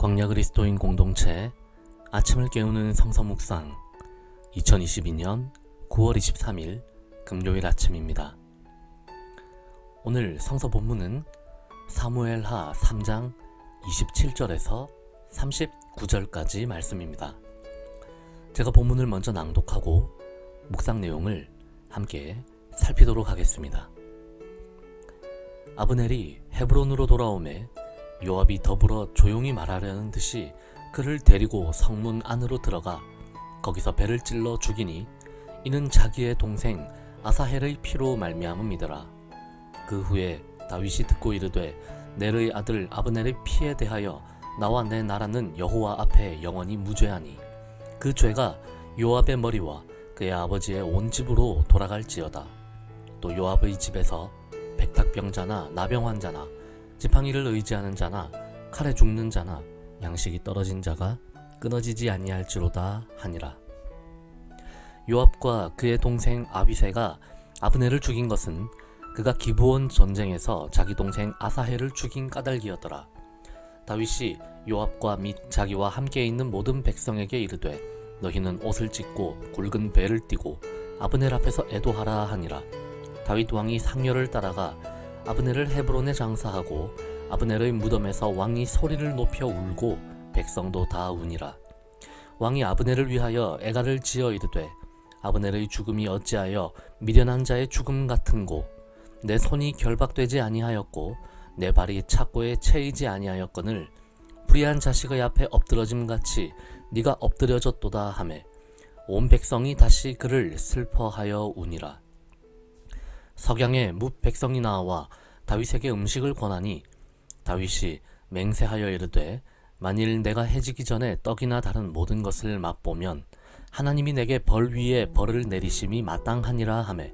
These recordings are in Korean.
광야 그리스도인 공동체 아침을 깨우는 성서 묵상 2022년 9월 23일 금요일 아침입니다. 오늘 성서 본문은 사무엘하 3장 27절에서 39절까지 말씀입니다. 제가 본문을 먼저 낭독하고 묵상 내용을 함께 살피도록 하겠습니다. 아브넬이 헤브론으로 돌아오매 요압이 더불어 조용히 말하려는 듯이 그를 데리고 성문 안으로 들어가 거기서 배를 찔러 죽이니 이는 자기의 동생 아사헬의 피로 말미암음이더라. 그 후에 다윗이 듣고 이르되 넬의 아들 아브넬의 피에 대하여 나와 내 나라는 여호와 앞에 영원히 무죄하니 그 죄가 요압의 머리와 그의 아버지의 온 집으로 돌아갈지어다. 또 요압의 집에서 백탁병자나 나병 환자나 지팡이를 의지하는 자나 칼에 죽는 자나 양식이 떨어진 자가 끊어지지 아니할지로다 하니라. 요압과 그의 동생 아비새가 아브넬을 죽인 것은 그가 기브온 전쟁에서 자기 동생 아사헬을 죽인 까닭이었더라. 다윗이 요압과 및 자기와 함께 있는 모든 백성에게 이르되 너희는 옷을 찢고 굵은 배를 띠고 아브넬 앞에서 애도하라 하니라. 다윗 왕이 상렬을 따라가 아브넬을 헤브론에 장사하고 아브넬의 무덤에서 왕이 소리를 높여 울고 백성도 다 우니라. 왕이 아브넬을 위하여 애가를 지어 이르되 아브넬의 죽음이 어찌하여 미련한 자의 죽음 같은고 내 손이 결박되지 아니하였고 내 발이 착고에 채이지 아니하였거늘 불의한 자식의 앞에 엎드러짐같이 네가 엎드려졌도다 하매 온 백성이 다시 그를 슬퍼하여 우니라. 석양에 뭇 백성이 나와 다윗에게 음식을 권하니 다윗이 맹세하여 이르되 만일 내가 해지기 전에 떡이나 다른 모든 것을 맛보면 하나님이 내게 벌 위에 벌을 내리심이 마땅하니라 하매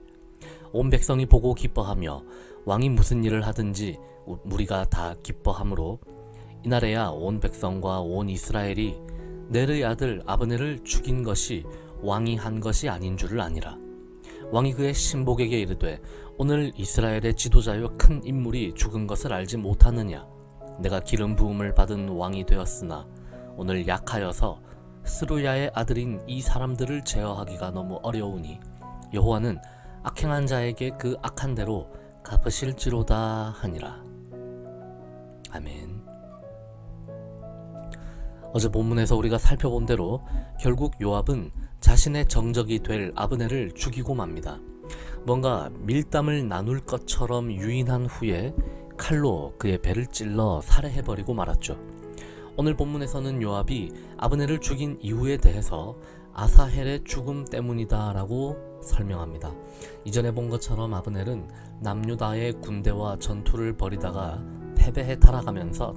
온 백성이 보고 기뻐하며 왕이 무슨 일을 하든지 무리가 다 기뻐하므로 이날에야 온 백성과 온 이스라엘이 넬의 아들 아브넬을 죽인 것이 왕이 한 것이 아닌 줄을 아니라. 왕이 그의 신복에게 이르되 오늘 이스라엘의 지도자여 큰 인물이 죽은 것을 알지 못하느냐. 내가 기름 부음을 받은 왕이 되었으나 오늘 약하여서 스루야의 아들인 이 사람들을 제어하기가 너무 어려우니 여호와는 악행한 자에게 그 악한 대로 갚으실지로다 하니라. 아멘. 어제 본문에서 우리가 살펴본 대로 결국 요압은 자신의 정적이 될 아브넬을 죽이고 맙니다. 뭔가 밀담을 나눌 것처럼 유인한 후에 칼로 그의 배를 찔러 살해해버리고 말았죠. 오늘 본문에서는 요압이 아브넬을 죽인 이유에 대해서 아사헬의 죽음 때문이다 라고 설명합니다. 이전에 본 것처럼 아브넬은 남유다의 군대와 전투를 벌이다가 패배해 달아나면서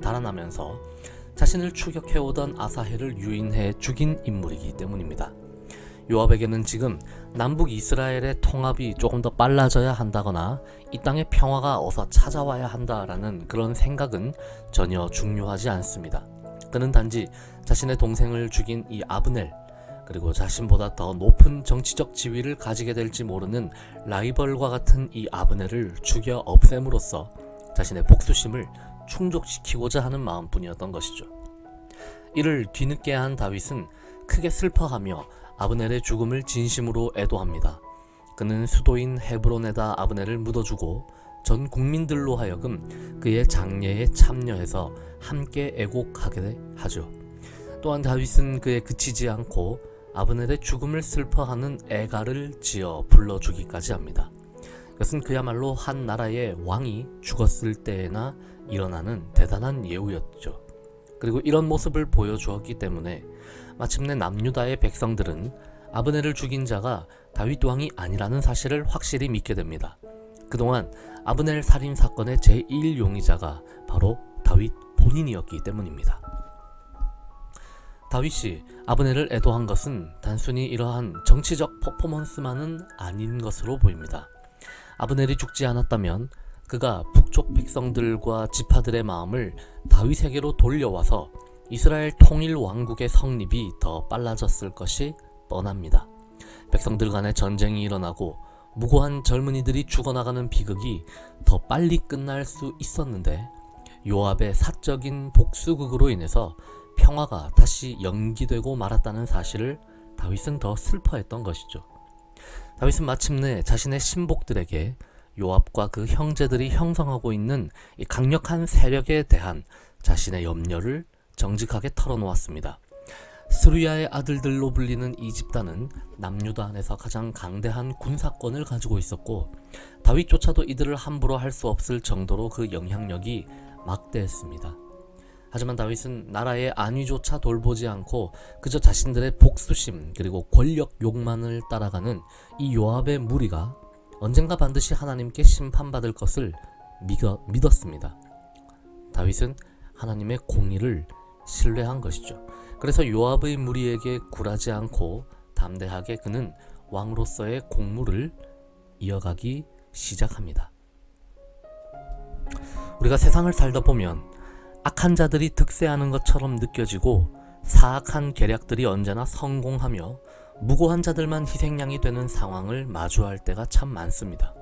자신을 추격해오던 아사헬을 유인해 죽인 인물이기 때문입니다. 요압에게는 지금 남북 이스라엘의 통합이 조금 더 빨라져야 한다거나 이 땅의 평화가 어서 찾아와야 한다라는 그런 생각은 전혀 중요하지 않습니다. 그는 단지 자신의 동생을 죽인 이 아브넬, 그리고 자신보다 더 높은 정치적 지위를 가지게 될지 모르는 라이벌과 같은 이 아브넬을 죽여 없앰으로써 자신의 복수심을 충족시키고자 하는 마음뿐이었던 것이죠. 이를 뒤늦게 한 다윗은 크게 슬퍼하며 아브넬의 죽음을 진심으로 애도합니다. 그는 수도인 헤브론에다 아브넬을 묻어주고 전 국민들로 하여금 그의 장례에 참여해서 함께 애곡하게 하죠. 또한 다윗은 그에 그치지 않고 아브넬의 죽음을 슬퍼하는 애가를 지어 불러주기까지 합니다. 이것은 그야말로 한 나라의 왕이 죽었을 때에나 일어나는 대단한 예우였죠. 그리고 이런 모습을 보여주었기 때문에 마침내 남유다의 백성들은 아브넬을 죽인 자가 다윗 왕이 아니라는 사실을 확실히 믿게 됩니다. 그동안 아브넬 살인 사건의 제1용의자가 바로 다윗 본인이었기 때문입니다. 다윗이 아브넬을 애도한 것은 단순히 이러한 정치적 퍼포먼스만은 아닌 것으로 보입니다. 아브넬이 죽지 않았다면 그가 북쪽 백성들과 지파들의 마음을 다윗에게로 돌려와서 이스라엘 통일 왕국의 성립이 더 빨라졌을 것이 뻔합니다. 백성들 간의 전쟁이 일어나고 무고한 젊은이들이 죽어나가는 비극이 더 빨리 끝날 수 있었는데 요압의 사적인 복수극으로 인해서 평화가 다시 연기되고 말았다는 사실을 다윗은 더 슬퍼했던 것이죠. 다윗은 마침내 자신의 신복들에게 요압과 그 형제들이 형성하고 있는 이 강력한 세력에 대한 자신의 염려를 정직하게 털어놓았습니다. 스루야의 아들들로 불리는 이 집단은 남유다 안에서 가장 강대한 군사권을 가지고 있었고 다윗조차도 이들을 함부로 할 수 없을 정도로 그 영향력이 막대했습니다. 하지만 다윗은 나라의 안위조차 돌보지 않고 그저 자신들의 복수심 그리고 권력 욕망을 따라가는 이 요압의 무리가 언젠가 반드시 하나님께 심판받을 것을 믿었습니다. 다윗은 하나님의 공의를 신뢰한 것이죠. 그래서 요압의 무리에게 굴하지 않고 담대하게 그는 왕으로서의 공무를 이어가기 시작합니다. 우리가 세상을 살다 보면 악한 자들이 득세하는 것처럼 느껴지고 사악한 계략들이 언제나 성공하며 무고한 자들만 희생양이 되는 상황을 마주할 때가 참 많습니다.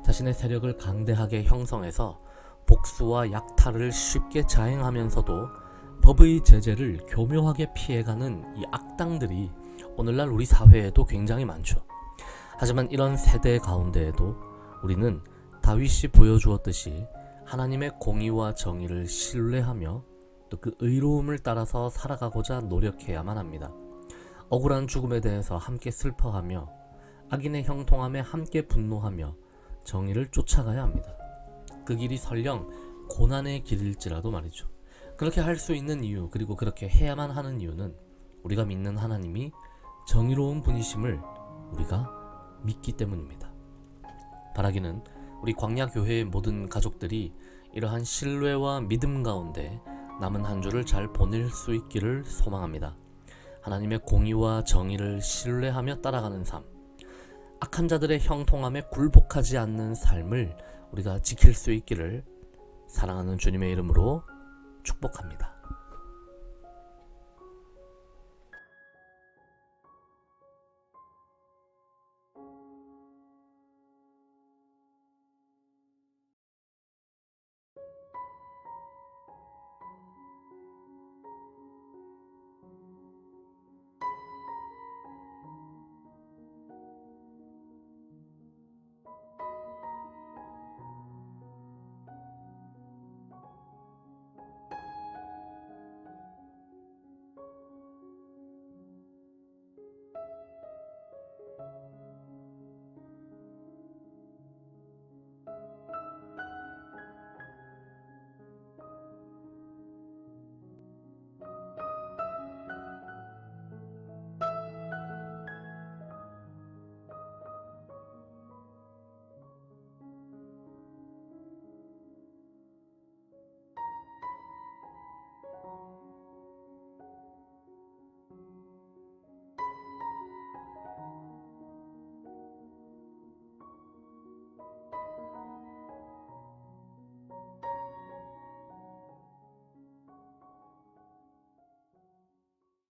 자신의 세력을 강대하게 형성해서 복수와 약탈을 쉽게 자행하면서도 법의 제재를 교묘하게 피해가는 이 악당들이 오늘날 우리 사회에도 굉장히 많죠. 하지만 이런 세대 가운데에도 우리는 다윗이 보여주었듯이 하나님의 공의와 정의를 신뢰하며 또 그 의로움을 따라서 살아가고자 노력해야만 합니다. 억울한 죽음에 대해서 함께 슬퍼하며 악인의 형통함에 함께 분노하며 정의를 쫓아가야 합니다. 그 길이 설령 고난의 길일지라도 말이죠. 그렇게 할 수 있는 이유 그리고 그렇게 해야만 하는 이유는 우리가 믿는 하나님이 정의로운 분이심을 우리가 믿기 때문입니다. 바라기는 우리 광야교회의 모든 가족들이 이러한 신뢰와 믿음 가운데 남은 한 주를 잘 보낼 수 있기를 소망합니다. 하나님의 공의와 정의를 신뢰하며 따라가는 삶, 악한 자들의 형통함에 굴복하지 않는 삶을 우리가 지킬 수 있기를 사랑하는 주님의 이름으로 축복합니다.